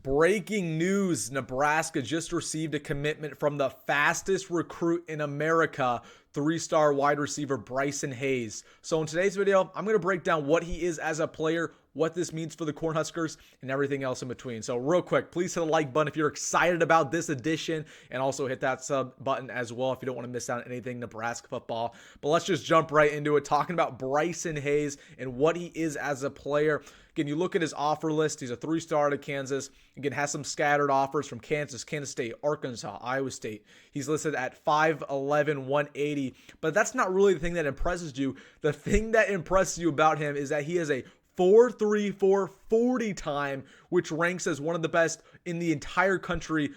Breaking news, Nebraska just received a commitment from the fastest recruit in America, three-star wide receiver Bryson Hayes. So in today's video, I'm going to break down what he is as a player, what this means for the Cornhuskers, and everything else in between. So real quick, please hit the like button if you're excited about this edition, and also hit that sub button as well if you don't want to miss out on anything Nebraska football. But let's just jump right into it, talking about Bryson Hayes and what he is as a player. Again, you look at his offer list. He's a three-star out of Kansas. Again, has some scattered offers from Kansas, Kansas State, Arkansas, Iowa State. He's listed at 5'11", 180. But that's not really the thing that impresses you. The thing that impresses you about him is that he has a 4.34 40 time, which ranks as one of the best in the entire country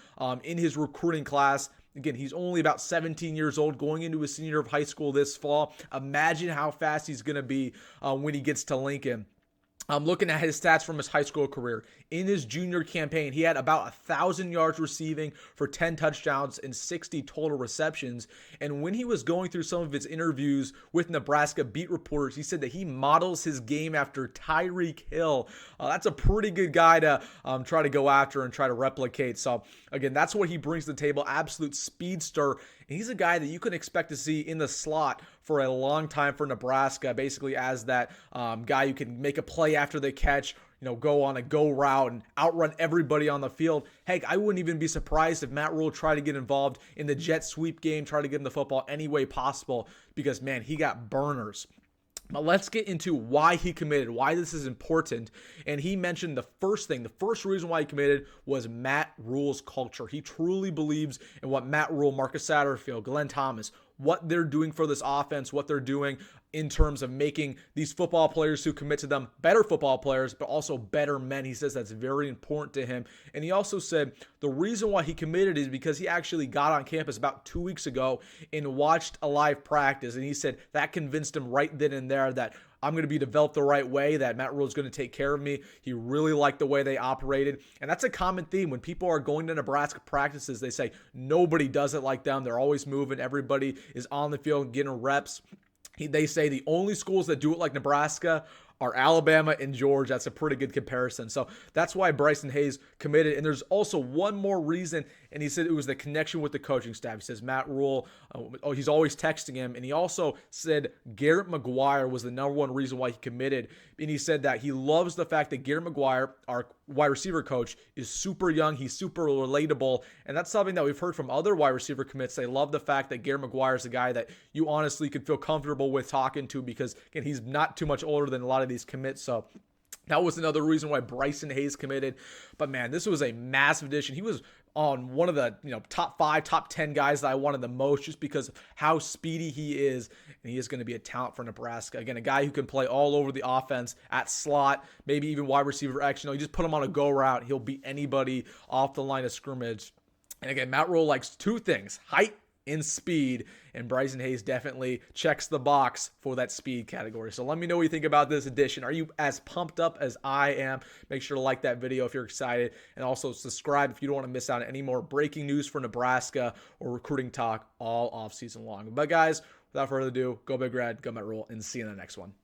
in his recruiting class. Again, he's only about 17 years old, going into his senior year of high school this fall. Imagine how fast he's going to be when he gets to Lincoln. I'm looking at his stats from his high school career. In his junior campaign, he had about 1,000 yards receiving for 10 touchdowns and 60 total receptions. And when he was going through some of his interviews with Nebraska beat reporters, he said that he models his game after Tyreek Hill. That's a pretty good guy to try to go after and try to replicate. So again, that's what he brings to the table. Absolute speedster. And he's a guy that you can expect to see in the slot for a long time for Nebraska, basically as that guy who can make a play after the catch, go on a go route and outrun everybody on the field. Heck, I wouldn't even be surprised if Matt Rhule tried to get involved in the jet sweep game, try to get him the football any way possible, because, man, he got burners. But let's get into why he committed, why this is important. And he mentioned the first reason why he committed was Matt Rhule's culture. He truly believes in what Matt Rhule, Marcus Satterfield, Glenn Thomas, what they're doing for this offense, what they're doing in terms of making these football players who commit to them better football players, but also better men. He says that's very important to him. And he also said the reason why he committed is because he actually got on campus about 2 weeks ago and watched a live practice. And he said that convinced him right then and there that I'm going to be developed the right way, that Matt Rhule is going to take care of me. He really liked the way they operated. And that's a common theme. When people are going to Nebraska practices, they say nobody does it like them. They're always moving. Everybody is on the field getting reps. They say the only schools that do it like Nebraska are Alabama and Georgia. That's a pretty good comparison. So that's why Bryson Hayes committed. And there's also one more reason, and he said it was the connection with the coaching staff. He says Matt Rhule, he's always texting him. And he also said Garrett McGuire was the number one reason why he committed. And he said that he loves the fact that Garrett McGuire, our wide receiver coach, is super young. He's super relatable. And that's something that we've heard from other wide receiver commits. They love the fact that Garrett McGuire is a guy that you honestly could feel comfortable with talking to, because, again, he's not too much older than a lot of these commits. So that was another reason why Bryson Hayes committed. But man, this was a massive addition. He was on one of the top 5, top 10 guys that I wanted the most, just because of how speedy he is. And he is going to be a talent for Nebraska. Again, a guy who can play all over the offense, at slot, maybe even wide receiver X. You just put him on a go route, he'll beat anybody off the line of scrimmage. And again, Matt Rhule likes two things: height and speed, and Bryson Hayes definitely checks the box for that speed category. So let me know what you think about this edition. Are you as pumped up as I am? Make sure to like that video if you're excited, and also subscribe if you don't want to miss out on any more breaking news for Nebraska or recruiting talk all off season long. But guys, without further ado, go Big Red, go Matt Rhule, and see you in the next one.